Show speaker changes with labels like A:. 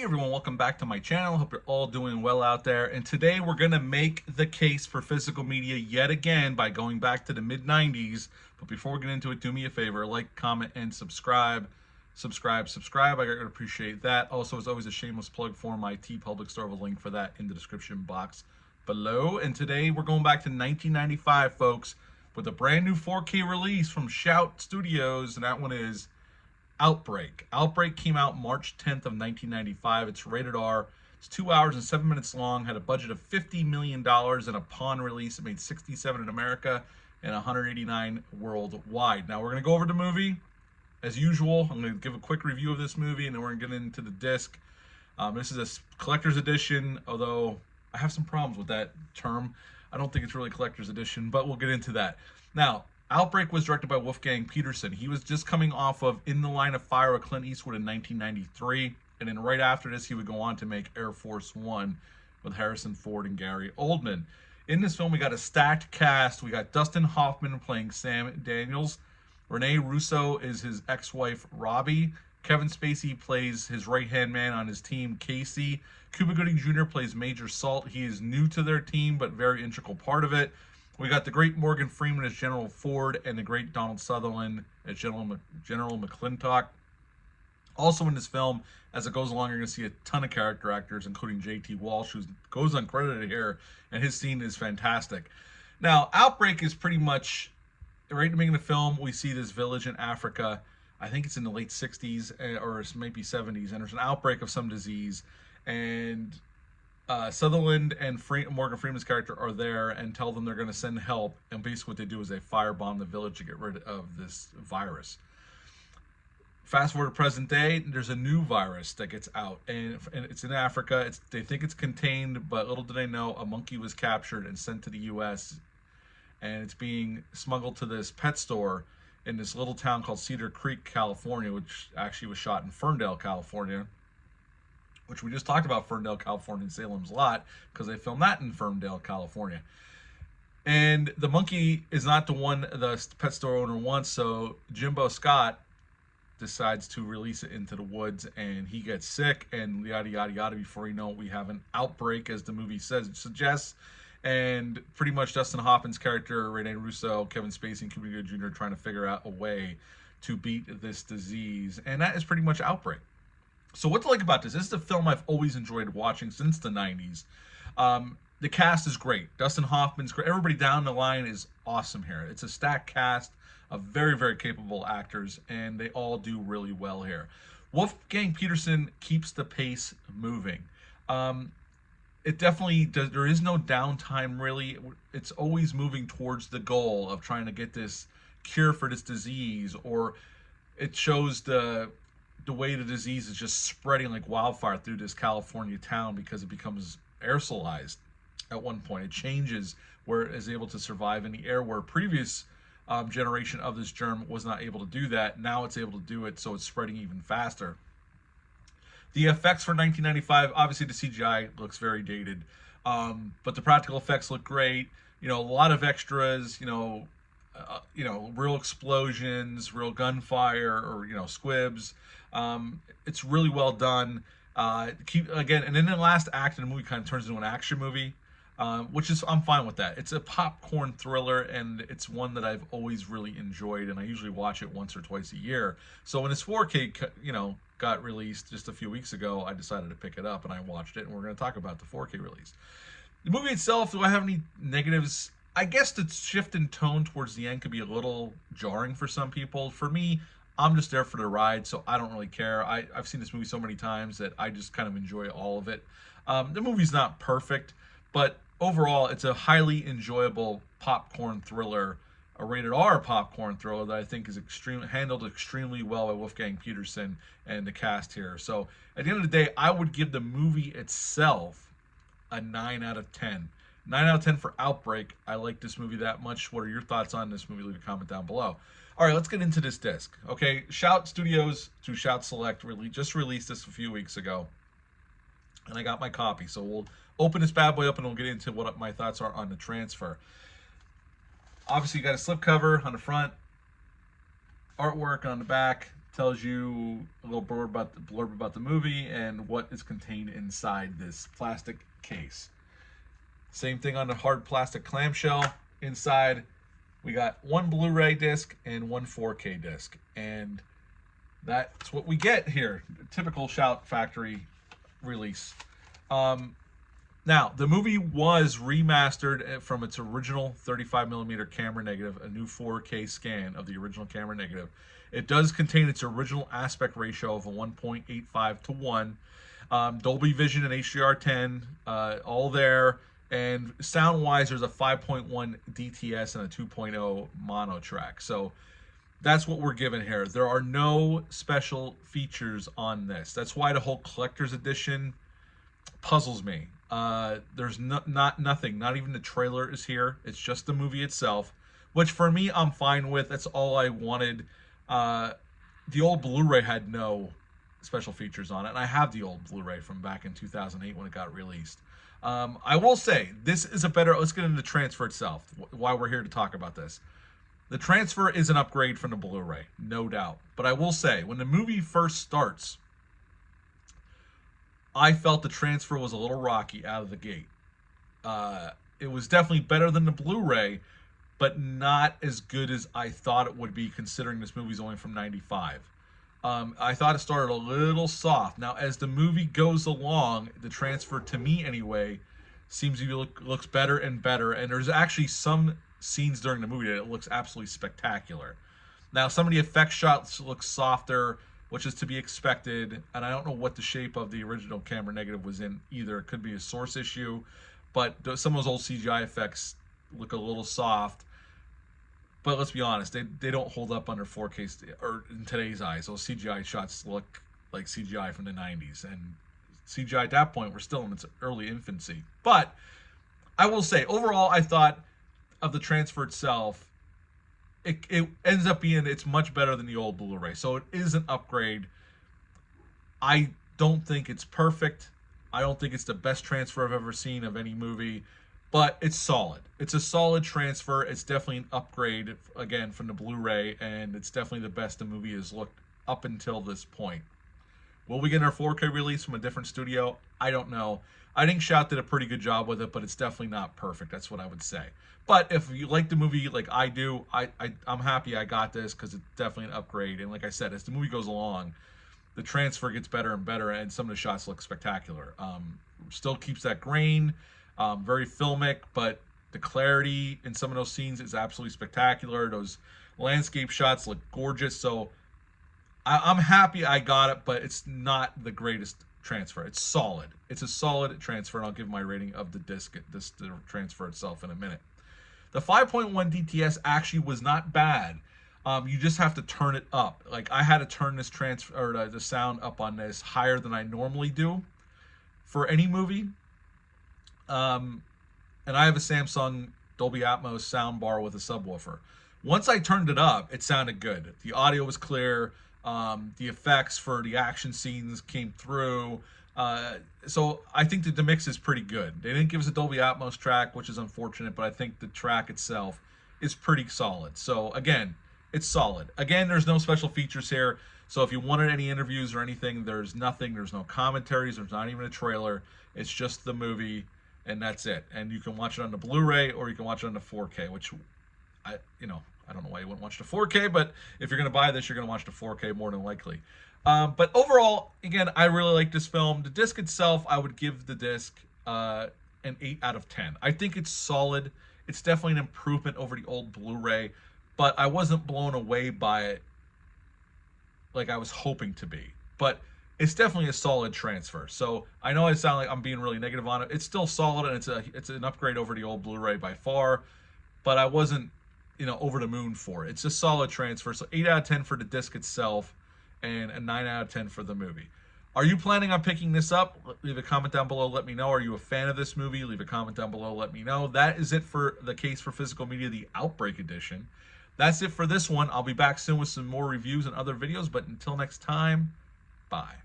A: everyone, welcome back to my channel. Hope you're all doing well out there. And today we're going to make the case for physical media yet again by going back to the mid-90s. But before we get into it, do me a favor, like, comment, and subscribe. Subscribe. I would appreciate that. Also, as always, a shameless plug for my TeePublic store. I have a link for that in the description box below. And today we're going back to 1995, folks, with a brand new 4K release from Shout Studios, and that one is Outbreak. Outbreak came out March 10th of 1995. It's rated R. It's 2 hours and 7 minutes long. Had a budget of $50 million, and upon release, it made 67 in America and 189 worldwide. Now, we're going to go over the movie. As usual, I'm going to give a quick review of this movie, and then we're going to get into the disc. This is a collector's edition, although I have some problems with that term. I don't think it's really collector's edition, but we'll get into that. Now, Outbreak was directed by Wolfgang Petersen. He was just coming off of In the Line of Fire with Clint Eastwood in 1993, and then right after this, he would go on to make Air Force One with Harrison Ford and Gary Oldman. In this film, we got a stacked cast. We got Dustin Hoffman playing Sam Daniels. Renee Russo is his ex-wife, Robbie. Kevin Spacey plays his right-hand man on his team, Casey. Cuba Gooding Jr. plays Major Salt. He is new to their team, but very integral part of it. We got the great Morgan Freeman as General Ford and the great Donald Sutherland as General McClintock. Also in this film, as it goes along, you're going to see a ton of character actors, including J.T. Walsh, who goes uncredited here, and his scene is fantastic. Now, Outbreak is pretty much, right in the beginning of the film, we see this village in Africa. I think it's in the late 60s, or it might be 70s, and there's an outbreak of some disease, and Sutherland and Morgan Freeman's character are there and tell them they're going to send help, and basically what they do is they firebomb the village to get rid of this virus. Fast forward to present day, there's a new virus that gets out, and it's in Africa. They think it's contained, but little do they know, a monkey was captured and sent to the U.S., and it's being smuggled to this pet store in this little town called Cedar Creek, California, which actually was shot in Ferndale, California, which we just talked about Ferndale, California, and Salem's Lot, because they filmed that in Ferndale, California. And the monkey is not the one the pet store owner wants, so Jimbo Scott decides to release it into the woods, and he gets sick, and yada, yada, yada. Before you know it, we have an outbreak, as the movie suggests, and pretty much Dustin Hoffman's character, Renee Russo, Kevin Spacey, and Cuba Gooding Jr. trying to figure out a way to beat this disease, and that is pretty much Outbreak. So what to like about this? This is a film I've always enjoyed watching since the 90s. The cast is great. Dustin Hoffman's great. Everybody down the line is awesome here. It's a stacked cast of very, very capable actors, and they all do really well here. Wolfgang Petersen keeps the pace moving. It definitely does. There is no downtime, really. It's always moving towards the goal of trying to get this cure for this disease, or it shows the way the disease is just spreading like wildfire through this California town because it becomes aerosolized at one point. It changes where it is able to survive in the air, where previous generation of this germ was not able to do that. Now it's able to do it, so it's spreading even faster. The effects for 1995, obviously the CGI looks very dated, but the practical effects look great. You know, a lot of extras, real explosions, real gunfire, or, squibs. It's really well done. And then the last act of the movie kind of turns into an action movie, which is, I'm fine with that. It's a popcorn thriller, and it's one that I've always really enjoyed, and I usually watch it once or twice a year. So when it's 4K, got released just a few weeks ago, I decided to pick it up, and I watched it, and we're going to talk about the 4K release. The movie itself, do I have any negatives? I guess the shift in tone towards the end could be a little jarring for some people. For me, I'm just there for the ride, so I don't really care. I've seen this movie so many times that I just kind of enjoy all of it. The movie's not perfect, but overall, it's a highly enjoyable popcorn thriller, a rated R popcorn thriller that I think is handled extremely well by Wolfgang Petersen and the cast here. So at the end of the day, I would give the movie itself a 9 out of 10. 9 out of 10 for Outbreak. I like this movie that much. What are your thoughts on this movie? Leave a comment down below. All right, let's get into this disc. Okay, Shout Studios to Shout Select just released this a few weeks ago, and I got my copy. So we'll open this bad boy up, and we'll get into what my thoughts are on the transfer. Obviously, you got a slipcover on the front, artwork on the back, tells you a little blurb about the movie and what is contained inside this plastic case. Same thing on the hard plastic clamshell. Inside, we got one Blu-ray disc and one 4K disc, and that's what we get here. Typical Shout Factory release. Now, the movie was remastered from its original 35mm camera negative, a new 4K scan of the original camera negative. It does contain its original aspect ratio of a 1.85 to 1. Dolby Vision and HDR10, all there. And sound-wise, there's a 5.1 DTS and a 2.0 mono track. So that's what we're given here. There are no special features on this. That's why the whole collector's edition puzzles me. There's nothing. Not even the trailer is here. It's just the movie itself, which for me, I'm fine with. That's all I wanted. The old Blu-ray had no special features on it, and I have the old Blu-ray from back in 2008 when it got released. I will say, this is a better... Let's get into the transfer itself, why we're here to talk about this. The transfer is an upgrade from the Blu-ray, no doubt. But I will say, when the movie first starts, I felt the transfer was a little rocky out of the gate. It was definitely better than the Blu-ray, but not as good as I thought it would be, considering this movie's only from '95. I thought it started a little soft. Now, as the movie goes along, the transfer, to me anyway, seems to looks better and better. And there's actually some scenes during the movie that it looks absolutely spectacular. Now, some of the effect shots look softer, which is to be expected. And I don't know what the shape of the original camera negative was in either. It could be a source issue, but some of those old CGI effects look a little soft. But let's be honest, they don't hold up under 4K or in today's eyes. Those CGI shots look like CGI from the 90s, and CGI at that point were still in its early infancy. But I will say, overall, I thought of the transfer itself, it ends up being, it's much better than the old Blu-ray. So it is an upgrade. I don't think it's perfect. I don't think it's the best transfer I've ever seen of any movie. But it's solid. It's a solid transfer. It's definitely an upgrade, again, from the Blu-ray, and it's definitely the best the movie has looked up until this point. Will we get our 4K release from a different studio? I don't know. I think Shout did a pretty good job with it, but it's definitely not perfect. That's what I would say. But if you like the movie like I do, I'm happy I got this, because it's definitely an upgrade. And like I said, as the movie goes along, the transfer gets better and better, and some of the shots look spectacular. Still keeps that grain. Very filmic, but the clarity in some of those scenes is absolutely spectacular. Those landscape shots look gorgeous. So I'm happy I got it, but it's not the greatest transfer. It's solid. It's a solid transfer, and I'll give my rating of the disc, the transfer itself, in a minute. The 5.1 DTS actually was not bad. You just have to turn it up. Like, I had to turn this transfer, or the sound up on this higher than I normally do for any movie. And I have a Samsung Dolby Atmos sound bar with a subwoofer. Once I turned it up, it sounded good. The audio was clear. The effects for the action scenes came through. So I think that the mix is pretty good. They didn't give us a Dolby Atmos track, which is unfortunate, but I think the track itself is pretty solid. So again, it's solid. Again, there's no special features here. So if you wanted any interviews or anything, there's nothing. There's no commentaries. There's not even a trailer. It's just the movie. And that's it. And you can watch it on the Blu-ray, or you can watch it on the 4K, which I don't know why you wouldn't watch the 4K, but if you're going to buy this, you're going to watch the 4K more than likely. But overall, again, I really like this film. The disc itself, I would give the disc an 8 out of 10. I think it's solid. It's definitely an improvement over the old Blu-ray, but I wasn't blown away by it like I was hoping to be. But it's definitely a solid transfer. So I know I sound like I'm being really negative on it. It's still solid, and it's an upgrade over the old Blu-ray by far. But I wasn't, over the moon for it. It's a solid transfer. So 8 out of 10 for the disc itself, and a 9 out of 10 for the movie. Are you planning on picking this up? Leave a comment down below. Let me know. Are you a fan of this movie? Leave a comment down below. Let me know. That is it for the Case for Physical Media, the Outbreak edition. That's it for this one. I'll be back soon with some more reviews and other videos. But until next time, bye.